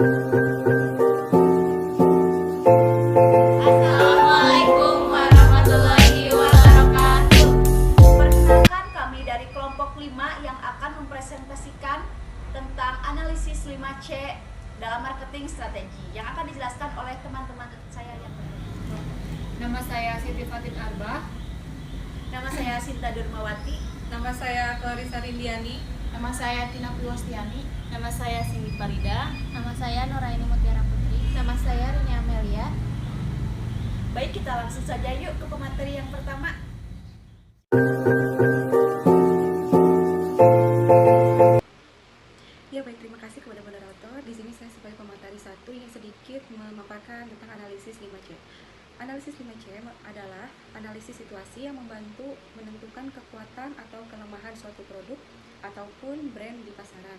Assalamualaikum warahmatullahi wabarakatuh. Perkenalkan, kami dari kelompok 5 yang akan mempresentasikan tentang analisis 5C dalam marketing strategi yang akan dijelaskan oleh teman-teman saya yang lain. Nama saya Siti Fatin Arbah. Nama saya Sinta Durmawati. Nama saya Clarissa Rindiani. Nama saya Tina Piwastiani. Nama saya Cindy Farida. Nama saya Nuraini Mutiara Putri. Nama saya Rini Amelia. Baik, kita langsung saja yuk ke pemateri yang pertama. Ya baik, terima kasih kepada moderator. Di sini saya sebagai pemateri 1 ingin sedikit memaparkan tentang analisis 5C. Analisis 5C adalah analisis situasi yang membantu menentukan kekuatan atau kelemahan suatu produk ataupun brand di pasaran.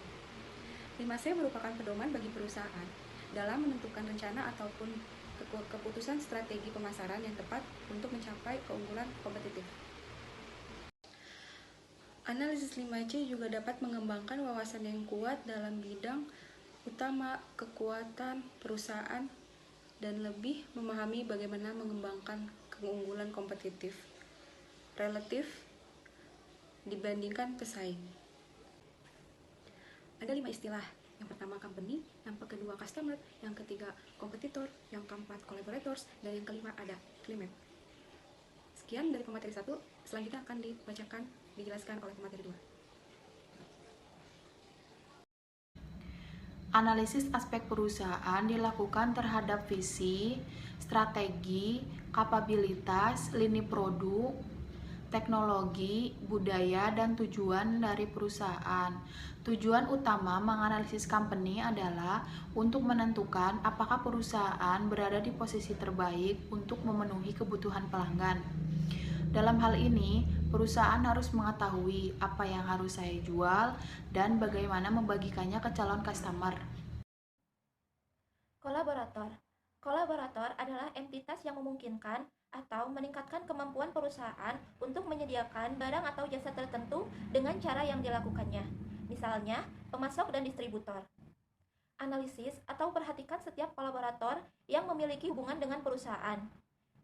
5C merupakan pedoman bagi perusahaan dalam menentukan rencana ataupun keputusan strategi pemasaran yang tepat untuk mencapai keunggulan kompetitif. Analisis 5C juga dapat mengembangkan wawasan yang kuat dalam bidang utama kekuatan perusahaan dan lebih memahami bagaimana mengembangkan keunggulan kompetitif relatif dibandingkan pesaing. Ada 5 istilah. Yang pertama company, yang kedua customer, yang ketiga kompetitor, yang keempat collaborators, dan yang kelima ada client. Sekian dari pemateri 1, selanjutnya akan dijelaskan oleh pemateri 2. Analisis aspek perusahaan dilakukan terhadap visi, strategi, kapabilitas, lini produk, teknologi, budaya, dan tujuan dari perusahaan. Tujuan utama menganalisis company adalah untuk menentukan apakah perusahaan berada di posisi terbaik untuk memenuhi kebutuhan pelanggan. Dalam hal ini, perusahaan harus mengetahui apa yang harus saya jual dan bagaimana membagikannya ke calon customer. Kolaborator. Kolaborator adalah entitas yang memungkinkan atau meningkatkan kemampuan perusahaan untuk menyediakan barang atau jasa tertentu dengan cara yang dilakukannya. Misalnya, pemasok dan distributor. Analisis atau perhatikan setiap kolaborator yang memiliki hubungan dengan perusahaan.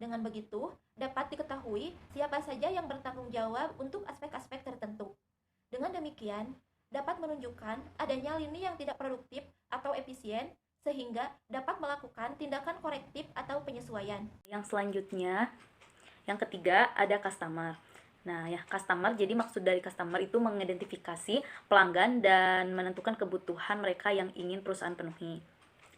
Dengan begitu, dapat diketahui siapa saja yang bertanggung jawab untuk aspek-aspek tertentu. Dengan demikian, dapat menunjukkan adanya lini yang tidak produktif atau efisien, sehingga dapat melakukan tindakan korektif atau penyesuaian. Yang selanjutnya, yang ketiga ada customer. Nah, ya customer, jadi maksud dari customer itu mengidentifikasi pelanggan dan menentukan kebutuhan mereka yang ingin perusahaan penuhi.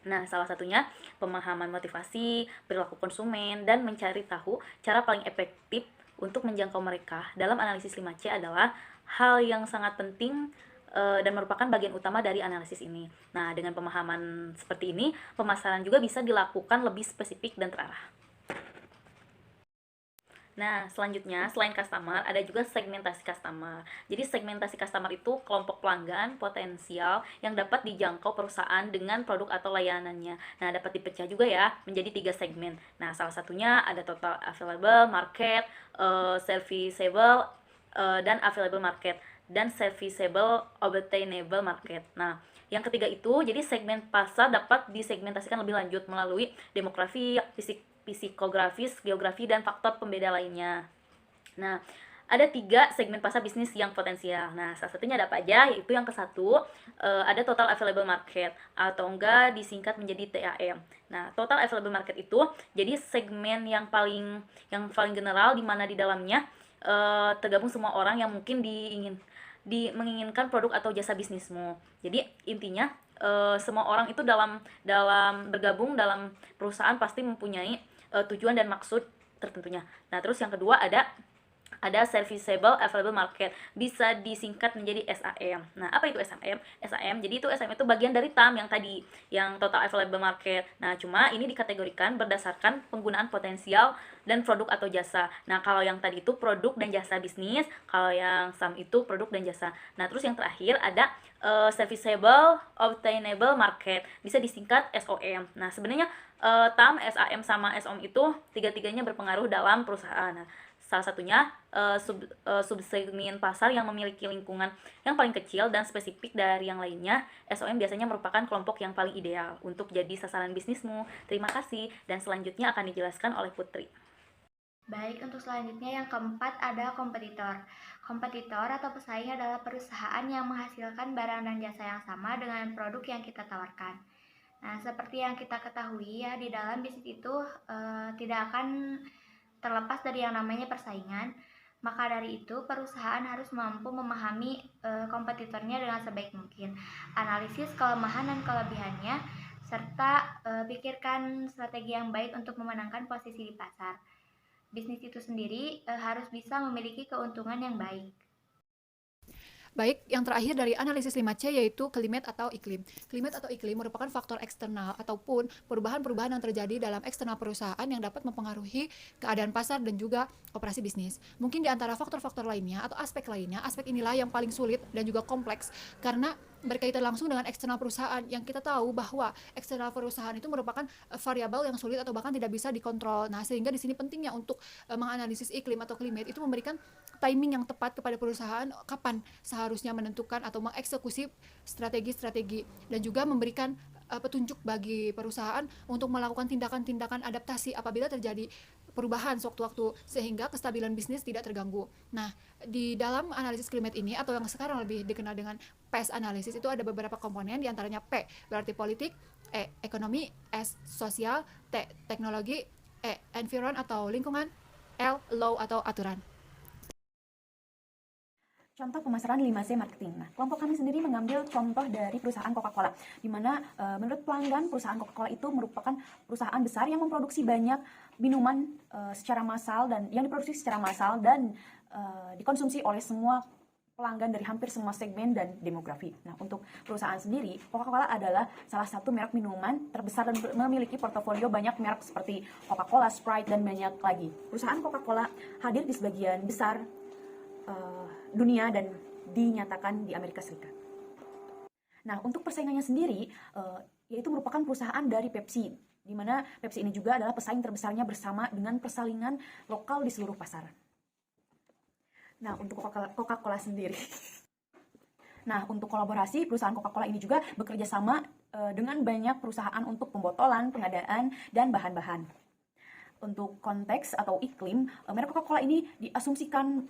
Nah, salah satunya pemahaman motivasi, perilaku konsumen, dan mencari tahu cara paling efektif untuk menjangkau mereka. Dalam analisis 5C adalah hal yang sangat penting dan merupakan bagian utama dari analisis ini. Nah, dengan pemahaman seperti ini, pemasaran juga bisa dilakukan lebih spesifik dan terarah. Nah, selanjutnya, selain customer, ada juga segmentasi customer. Jadi, segmentasi customer itu kelompok pelanggan potensial yang dapat dijangkau perusahaan dengan produk atau layanannya. Nah, dapat dipecah juga ya menjadi 3 segmen. Nah, salah satunya ada total available market, serviceable, dan available market, dan serviceable obtainable market. Nah, yang ketiga itu, jadi segmen pasar dapat disegmentasikan lebih lanjut melalui demografi, psikografis, geografi, dan faktor pembeda lainnya. Nah, ada 3 segmen pasar bisnis yang potensial. Nah, salah satunya ada apa aja? Yaitu yang ke-1, ada total available market, atau enggak disingkat menjadi TAM. Nah, total available market itu jadi segmen yang paling general, di mana di dalamnya tergabung semua orang yang mungkin menginginkan produk atau jasa bisnismu. Jadi intinya semua orang itu dalam bergabung dalam perusahaan pasti mempunyai tujuan dan maksud tertentunya. Nah, terus yang kedua ada serviceable available market, bisa disingkat menjadi SAM. Nah, apa itu SAM? Jadi SAM itu bagian dari TAM yang tadi, yang total available market. Nah, cuma ini dikategorikan berdasarkan penggunaan potensial dan produk atau jasa. Nah, kalau yang tadi itu produk dan jasa bisnis, kalau yang SAM itu produk dan jasa. Nah, terus yang terakhir ada serviceable obtainable market, bisa disingkat SOM. Nah, sebenarnya TAM, SAM, sama SOM itu tiga-tiganya berpengaruh dalam perusahaan. Nah, Salah satunya subsegmen pasar yang memiliki lingkungan yang paling kecil dan spesifik dari yang lainnya. SOM biasanya merupakan kelompok yang paling ideal untuk jadi sasaran bisnismu. Terima kasih, dan selanjutnya akan dijelaskan oleh Putri. Baik, untuk selanjutnya yang keempat ada kompetitor. Kompetitor atau pesaing adalah perusahaan yang menghasilkan barang dan jasa yang sama dengan produk yang kita tawarkan. Nah, seperti yang kita ketahui ya, di dalam bisnis itu tidak akan terlepas dari yang namanya persaingan. Maka dari itu, perusahaan harus mampu memahami kompetitornya dengan sebaik mungkin, analisis kelemahan dan kelebihannya, serta pikirkan strategi yang baik untuk memenangkan posisi di pasar. Bisnis itu sendiri harus bisa memiliki keuntungan yang baik. Baik, yang terakhir dari analisis 5C yaitu climate atau iklim. Climate atau iklim merupakan faktor eksternal ataupun perubahan-perubahan yang terjadi dalam eksternal perusahaan yang dapat mempengaruhi keadaan pasar dan juga operasi bisnis. Mungkin di antara faktor-faktor lainnya atau aspek lainnya, aspek inilah yang paling sulit dan juga kompleks karena berkaitan langsung dengan eksternal perusahaan, yang kita tahu bahwa eksternal perusahaan itu merupakan variabel yang sulit atau bahkan tidak bisa dikontrol. Nah, sehingga di sini pentingnya untuk menganalisis iklim atau climate itu memberikan timing yang tepat kepada perusahaan kapan seharusnya menentukan atau mengeksekusi strategi-strategi, dan juga memberikan petunjuk bagi perusahaan untuk melakukan tindakan-tindakan adaptasi apabila terjadi perubahan sewaktu-waktu sehingga kestabilan bisnis tidak terganggu. Nah, di dalam analisis climate ini atau yang sekarang lebih dikenal dengan PES analisis itu ada beberapa komponen, diantaranya P berarti politik, E ekonomi, S sosial, T teknologi, E environment atau lingkungan, L law atau aturan. Contoh pemasaran 5C marketing. Nah, kelompok kami sendiri mengambil contoh dari perusahaan Coca-Cola, di mana menurut pelanggan perusahaan Coca-Cola itu merupakan perusahaan besar yang memproduksi banyak minuman secara massal dan yang diproduksi secara massal dan dikonsumsi oleh semua pelanggan dari hampir semua segmen dan demografi. Nah, untuk perusahaan sendiri, Coca-Cola adalah salah satu merek minuman terbesar dan memiliki portofolio banyak merek seperti Coca-Cola, Sprite, dan banyak lagi. Perusahaan Coca-Cola hadir di sebagian besar dunia dan dinyatakan di Amerika Serikat. Nah, untuk persaingannya sendiri, yaitu merupakan perusahaan dari Pepsi, di mana Pepsi ini juga adalah pesaing terbesarnya bersama dengan persaingan lokal di seluruh pasar. Nah, untuk Coca-Cola sendiri. Nah, untuk kolaborasi, perusahaan Coca-Cola ini juga bekerja sama dengan banyak perusahaan untuk pembotolan, pengadaan, dan bahan-bahan. Untuk konteks atau iklim, merek Coca-Cola ini diasumsikan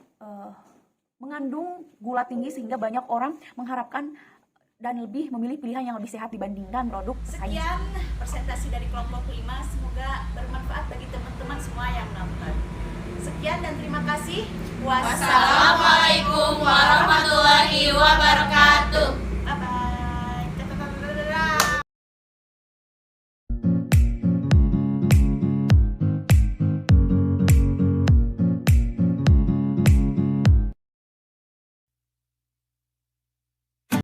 mengandung gula tinggi sehingga banyak orang mengharapkan dan lebih memilih pilihan yang lebih sehat dibandingkan produk sains. Sekian presentasi dari kelompok 5, semoga bermanfaat bagi teman-teman semua yang menonton. Sekian dan terima kasih. Wassalamualaikum warahmatullahi wabarakatuh.